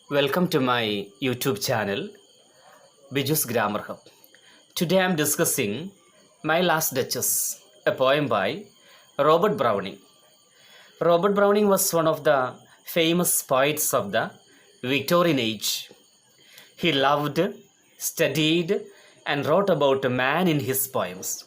Welcome to my YouTube channel, Biju's Grammar Hub. Today I am discussing My Last Duchess, a poem by Robert Browning. Robert Browning was one of the famous poets of the Victorian age. He loved, studied, and wrote about a man in his poems.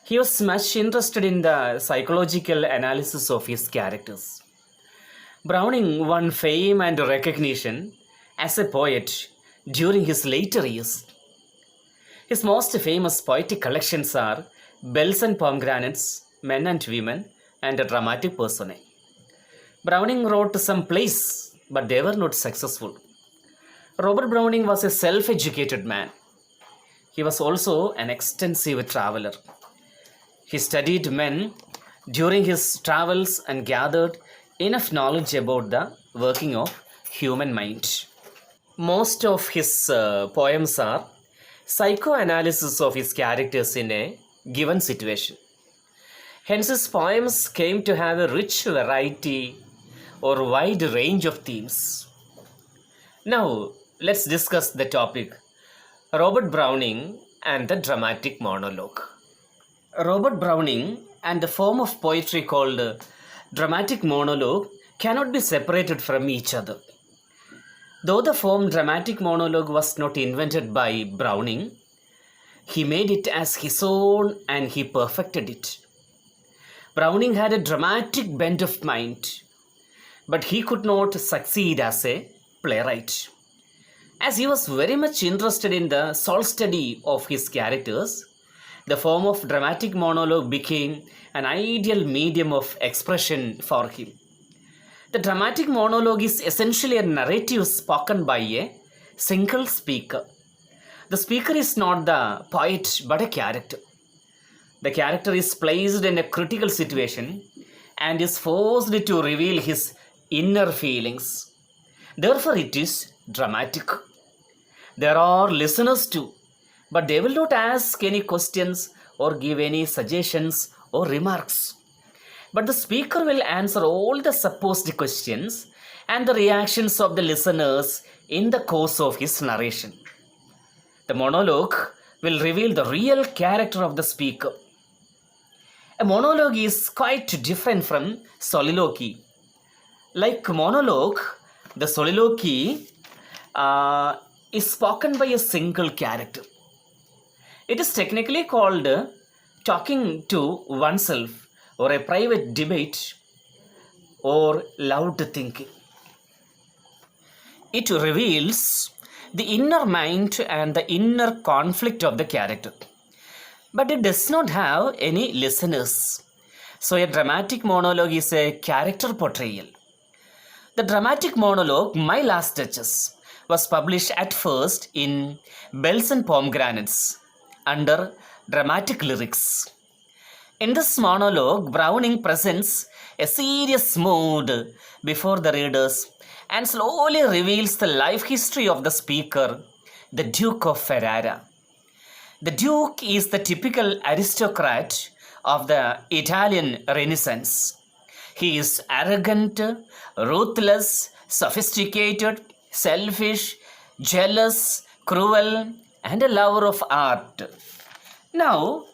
He was much interested in the psychological analysis of his characters. Browning won fame and recognition as a poet during his later years. His most famous poetic collections are Bells and Pomegranates, Men and Women, and A Dramatic Personae. Browning wrote some plays, but they were not successful. Robert Browning was a self-educated man. He was also an extensive traveler. He studied men during his travels and gathered enough knowledge about the working of human mind. Most of his poems are psychoanalysis of his characters in a given situation. Hence, his poems came to have a rich variety or wide range of themes. Now, let's discuss the topic Robert Browning and the dramatic monologue. Robert Browning and the form of poetry called dramatic monologue cannot be separated from each other. Though the form dramatic monologue was not invented by Browning, he made it as his own and he perfected it. Browning had a dramatic bent of mind, but he could not succeed as a playwright. As he was very much interested in the soul study of his characters, the form of dramatic monologue became an ideal medium of expression for him. The dramatic monologue is essentially a narrative spoken by a single speaker. The speaker is not the poet but a character. The character is placed in a critical situation and is forced to reveal his inner feelings. Therefore, it is dramatic. There are listeners too, but they will not ask any questions or give any suggestions or remarks. But the speaker will answer all the supposed questions and the reactions of the listeners in the course of his narration. The monologue will reveal the real character of the speaker. A monologue is quite different from soliloquy. Like monologue, the soliloquy is spoken by a single character. It is technically called talking to oneself or a private debate or loud thinking. It reveals the inner mind and the inner conflict of the character. But it does not have any listeners. So a dramatic monologue is a character portrayal. The dramatic monologue, My Last Duchess, was published at first in Bells and Pomegranates under dramatic lyrics. In this monologue, Browning presents a serious mood before the readers and slowly reveals the life history of the speaker, the Duke of Ferrara. The Duke is the typical aristocrat of the Italian Renaissance. He is arrogant, ruthless, sophisticated, selfish, jealous, cruel, and a lover of art. Now,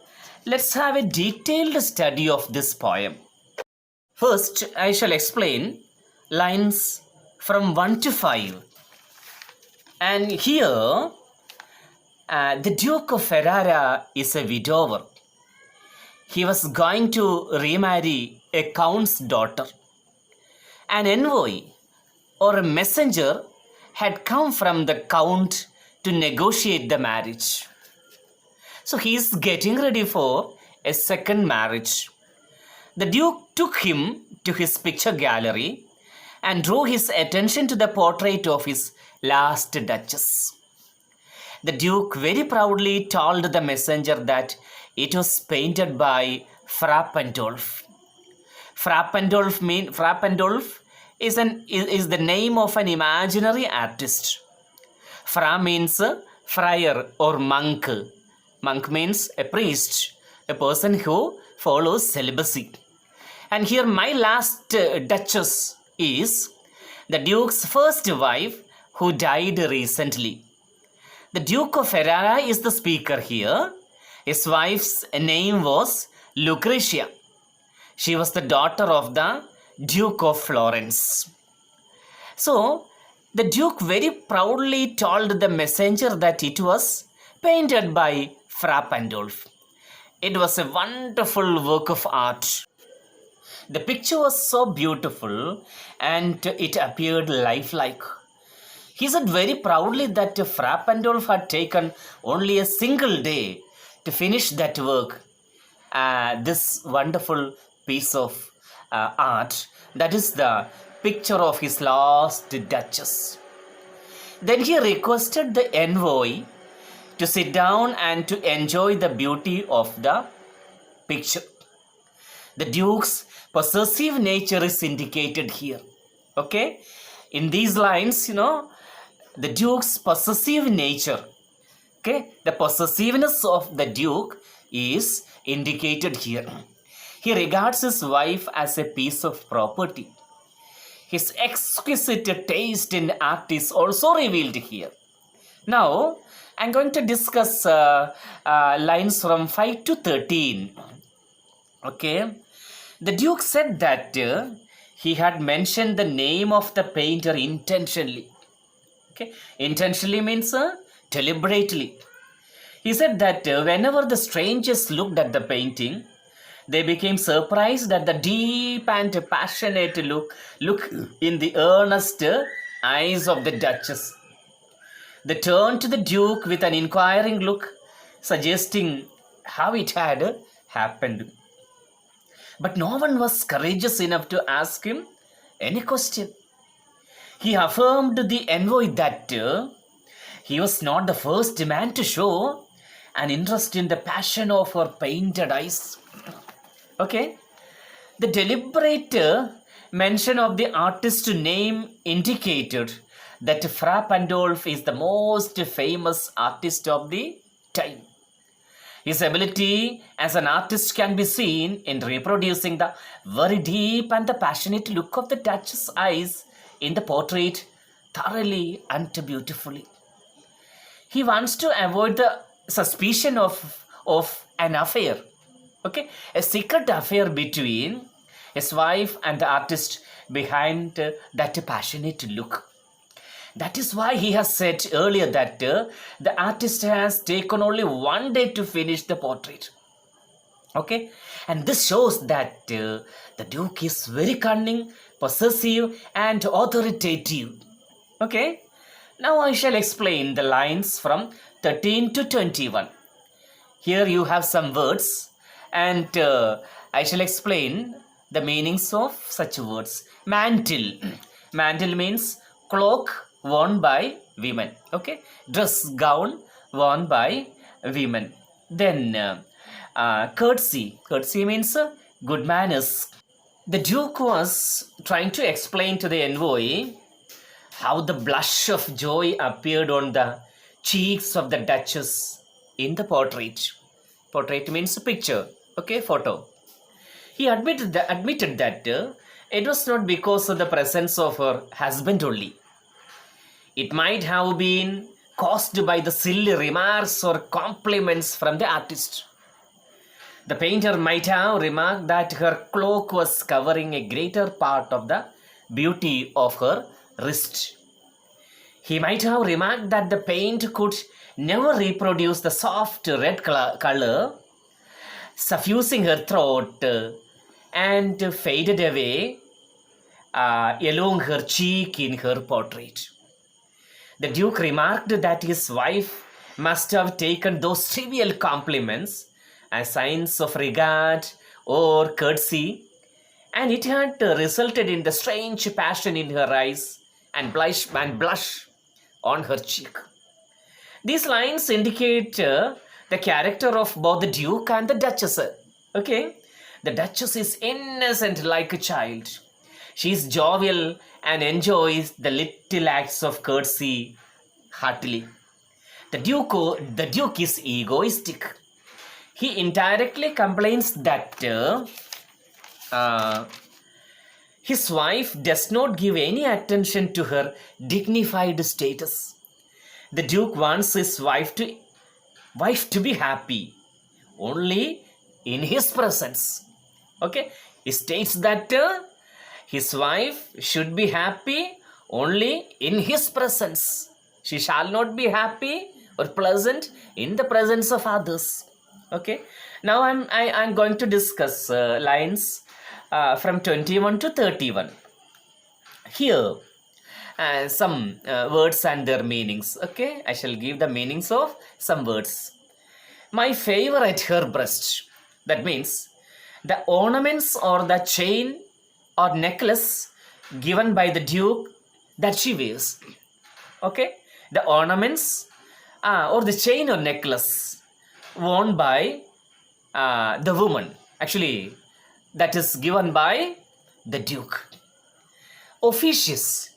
let's have a detailed study of this poem. First, I shall explain lines from 1 to 5. And here, the Duke of Ferrara is a widower. He was going to remarry a count's daughter. An envoy or a messenger had come from the count to negotiate the marriage. So he is getting ready for a second marriage. The Duke took him to his picture gallery and drew his attention to the portrait of his last Duchess. The Duke very proudly told the messenger that it was painted by Fra Pandolf. Fra Pandolf is the name of an imaginary artist. Fra means friar or monk. Monk means a priest, a person who follows celibacy. And here, My Last Duchess is the Duke's first wife who died recently. The Duke of Ferrara is the speaker here. His wife's name was Lucretia. She was the daughter of the Duke of Florence. So, the Duke very proudly told the messenger that it was painted by Fra Pandolf. It was a wonderful work of art. The picture was so beautiful and it appeared lifelike. He said very proudly that Fra Pandolf had taken only a single day to finish that work. This wonderful piece of art, that is the picture of his last Duchess. Then he requested the envoy to sit down and to enjoy the beauty of the picture. The Duke's possessive nature is indicated here. Okay, in these lines, the Duke's possessive nature. Okay, the possessiveness of the Duke is indicated here. He regards his wife as a piece of property. His exquisite taste in art is also revealed here. Now, I'm going to discuss lines from 5 to 13. Okay, the Duke said that he had mentioned the name of the painter intentionally. Okay, intentionally means deliberately. He said that whenever the strangers looked at the painting, they became surprised at the deep and passionate look in the earnest eyes of the Duchess. They turned to the Duke with an inquiring look, suggesting how it had happened. But no one was courageous enough to ask him any question. He affirmed the envoy that he was not the first man to show an interest in the passion of her painted eyes. Okay, the deliberate mention of the artist's name indicated that Fra Pandolf is the most famous artist of the time. His ability as an artist can be seen in reproducing the very deep and the passionate look of the Duchess' eyes in the portrait thoroughly and beautifully. He wants to avoid the suspicion of an affair. Okay, a secret affair between his wife and the artist behind that passionate look. That is why he has said earlier that the artist has taken only one day to finish the portrait. Okay, and this shows that the Duke is very cunning, possessive, and authoritative. Okay, now I shall explain the lines from 13 to 21. Here you have some words, and I shall explain the meanings of such words. Mantle. Mantle means cloak worn by women. Okay, dress, gown worn by women. Then courtesy. Courtesy means good manners. The Duke was trying to explain to the envoy how the blush of joy appeared on the cheeks of the Duchess in the portrait. Portrait means picture. Okay, photo. He admitted that it was not because of the presence of her husband only. It might have been caused by the silly remarks or compliments from the artist. The painter might have remarked that her cloak was covering a greater part of the beauty of her wrist. He might have remarked that the paint could never reproduce the soft red color suffusing her throat and faded away along her cheek in her portrait. The Duke remarked that his wife must have taken those trivial compliments as signs of regard or courtesy, and it had resulted in the strange passion in her eyes and blush on her cheek. These lines indicate the character of both the Duke and the Duchess. Okay, the Duchess is innocent like a child. She is jovial and enjoys the little acts of courtesy heartily. The Duke is egoistic. He indirectly complains that his wife does not give any attention to her dignified status. The Duke wants his wife to be happy only in his presence. Okay, he states that his wife should be happy only in his presence. She shall not be happy or pleasant in the presence of others. Okay, now I'm going to discuss lines from 21 to 31. Here some words and their meanings. Okay, I shall give the meanings of some words. My favorite her breast. That means the ornaments or the chain or necklace given by the Duke that she wears. Okay, the ornaments or the chain or necklace worn by the woman. Actually, that is given by the Duke. Officious,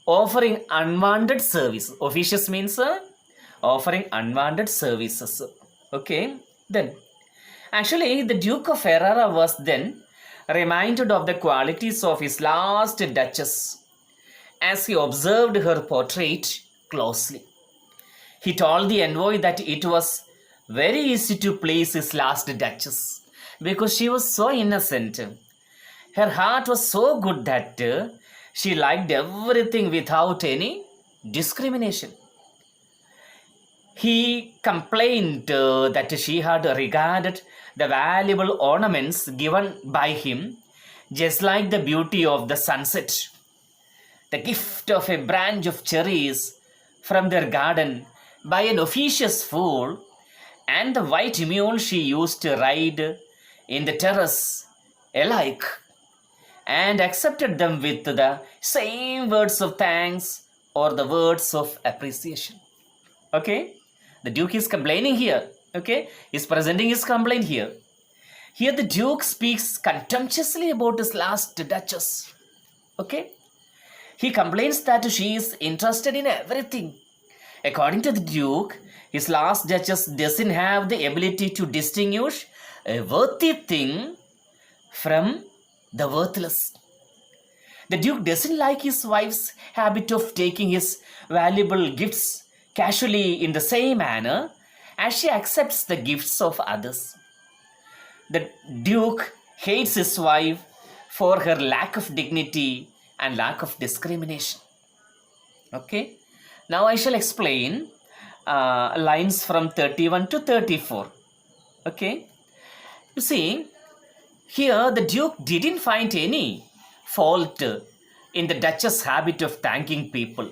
offering unwanted service. Officious means offering unwanted services. Okay, then actually the Duke of Ferrara was then reminded of the qualities of his last Duchess as he observed her portrait closely. He told the envoy that it was very easy to please his last Duchess because she was so innocent. Her heart was so good that she liked everything without any discrimination. He complained that she had regarded the valuable ornaments given by him just like the beauty of the sunset. The gift of a branch of cherries from their garden by an officious fool and the white mule she used to ride in the terrace alike, and accepted them with the same words of thanks or the words of appreciation. Okay, the Duke is complaining here. Okay, he's presenting his complaint here. Here the Duke speaks contemptuously about his last Duchess. Okay, he complains that she is interested in everything. According to the Duke, his last Duchess doesn't have the ability to distinguish a worthy thing from the worthless. The Duke doesn't like his wife's habit of taking his valuable gifts casually in the same manner as she accepts the gifts of others. The Duke hates his wife for her lack of dignity and lack of discrimination. Okay, now I shall explain lines from 31 to 34. Okay, you see, here the Duke didn't find any fault in the Duchess' habit of thanking people,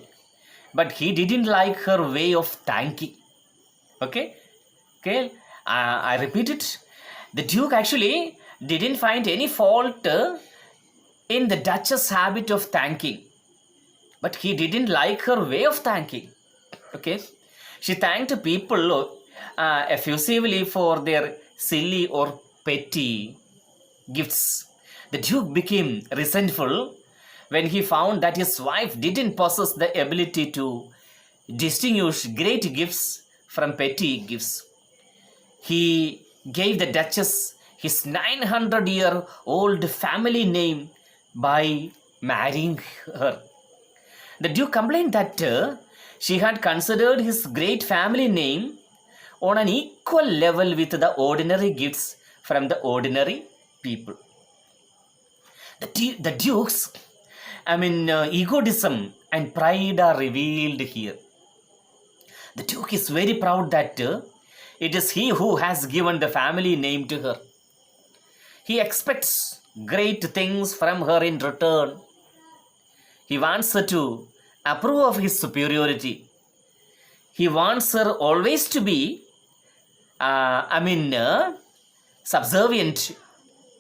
but he didn't like her way of thanking. Okay, I repeat it. The Duke actually didn't find any fault in the Duchess' habit of thanking, but he didn't like her way of thanking. Okay, she thanked people effusively for their silly or petty gifts. The Duke became resentful when he found that his wife didn't possess the ability to distinguish great gifts from petty gifts. He gave the Duchess his 900-year-old family name by marrying her. The Duke complained that she had considered his great family name on an equal level with the ordinary gifts from the ordinary people. The Duke's egotism and pride are revealed here. The Duke is very proud that it is he who has given the family name to her. He expects great things from her in return. He wants her to approve of his superiority. He wants her always to be, subservient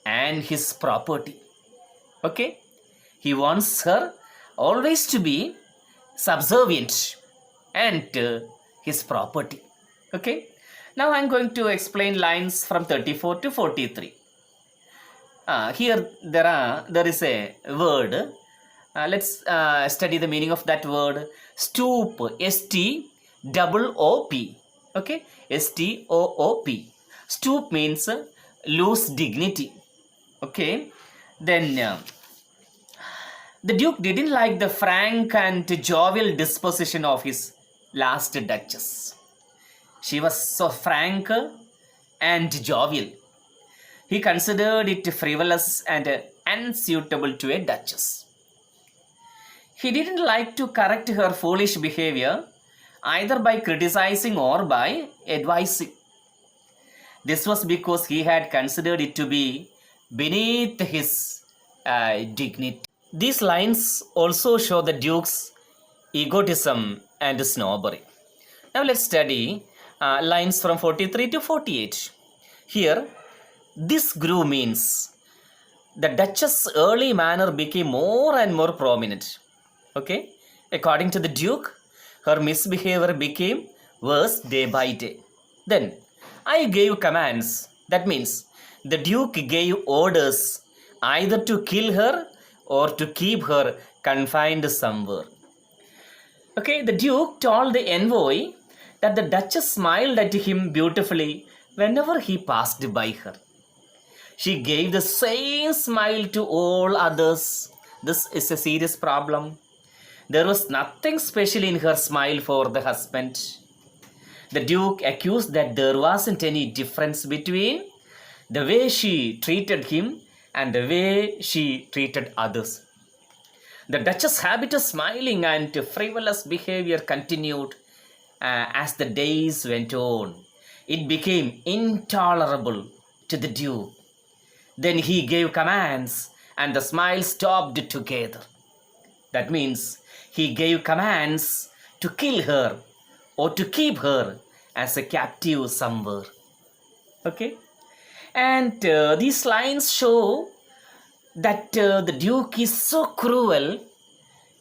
and his property. Okay? He wants her always to be subservient and his property. Okay? Now I'm going to explain lines from 34 to 43. Here there is a word. Let's study the meaning of that word. Stoop. S-T-O-O-P. Okay? S-T-O-O-P. Stoop means lose dignity. Okay? Then The Duke didn't like the frank and jovial disposition of his last Duchess. She was so frank and jovial. He considered it frivolous and unsuitable to a Duchess. He didn't like to correct her foolish behavior either by criticizing or by advising. This was because he had considered it to be beneath his dignity. These lines also show the Duke's egotism and snobbery. Now let's study lines from 43 to 48. Here, this grew means the Duchess' early manner became more and more prominent. Okay, according to the Duke, her misbehavior became worse day by day. Then, I gave commands. That means the Duke gave orders either to kill her or to keep her confined somewhere. Okay, the Duke told the envoy that the Duchess smiled at him beautifully whenever he passed by her. She gave the same smile to all others. This is a serious problem. There was nothing special in her smile for the husband. The Duke accused that there wasn't any difference between the way she treated him and the way she treated others. The Duchess' habit of smiling and frivolous behavior continued as the days went on. It became intolerable to the Duke. Then he gave commands and the smile stopped together. That means he gave commands to kill her or to keep her as a captive somewhere. Okay? And these lines show that the Duke is so cruel,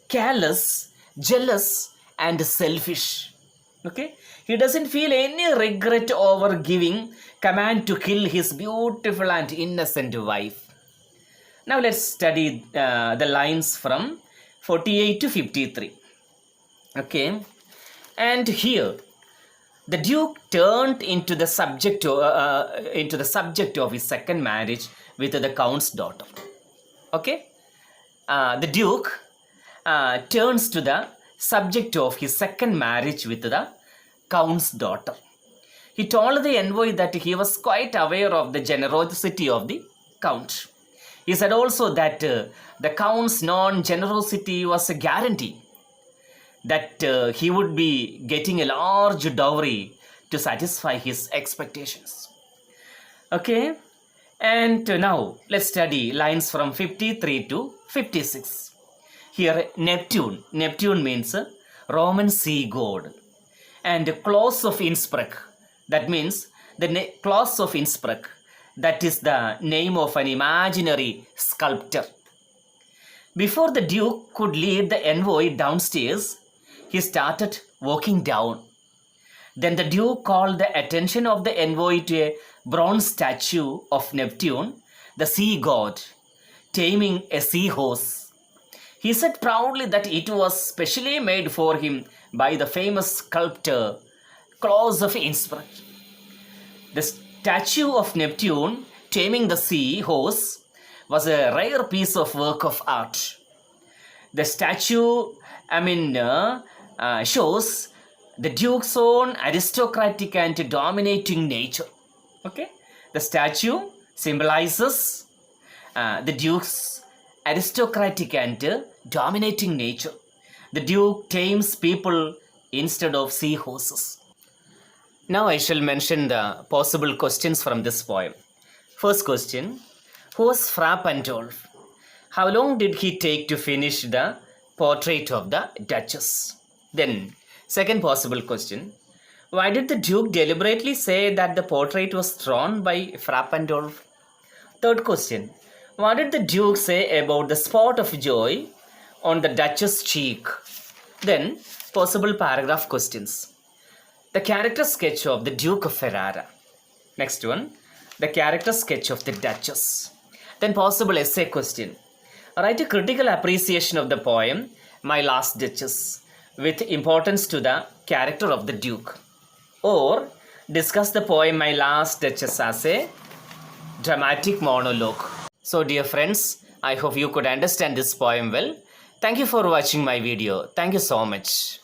careless, jealous, and selfish. Okay? He doesn't feel any regret over giving command to kill his beautiful and innocent wife. Now let's study the lines from 48 to 53. Okay? And here, the Duke turned into the subject of his second marriage with the Count's daughter. Okay? The Duke turns to the subject of his second marriage with the Count's daughter. He told the envoy that he was quite aware of the generosity of the Count. He said also that the Count's non-generosity was a guarantee that he would be getting a large dowry to satisfy his expectations. Okay? And now let's study lines from 53 to 56. Here, Neptune. Neptune means Roman sea god. And Claus of Innsbruck. That means the Claus of Innsbruck. That is the name of an imaginary sculptor. Before the Duke could lead the envoy downstairs, he started walking down. Then the Duke called the attention of the envoy to a bronze statue of Neptune, the sea god, taming a seahorse. He said proudly that it was specially made for him by the famous sculptor Claus of Innsbruck. The statue of Neptune taming the seahorse was a rare piece of work of art. The statue, shows the Duke's own aristocratic and dominating nature. Okay, the statue symbolizes the Duke's aristocratic and dominating nature. The Duke tames people instead of seahorses. Now I shall mention the possible questions from this poem. First question: who was Fra Pandolf? How long did he take to finish the portrait of the Duchess? Then, second possible question: why did the Duke deliberately say that the portrait was drawn by Fra Pandolf? Third question: what did the Duke say about the spot of joy on the Duchess' cheek? Then, possible paragraph questions. The character sketch of the Duke of Ferrara. Next one, the character sketch of the Duchess. Then possible essay question. Write a critical appreciation of the poem My Last Duchess with importance to the character of the Duke. Or discuss the poem My Last Duchess as a dramatic monologue. So dear friends, I hope you could understand this poem well. Thank you for watching my video. Thank you so much.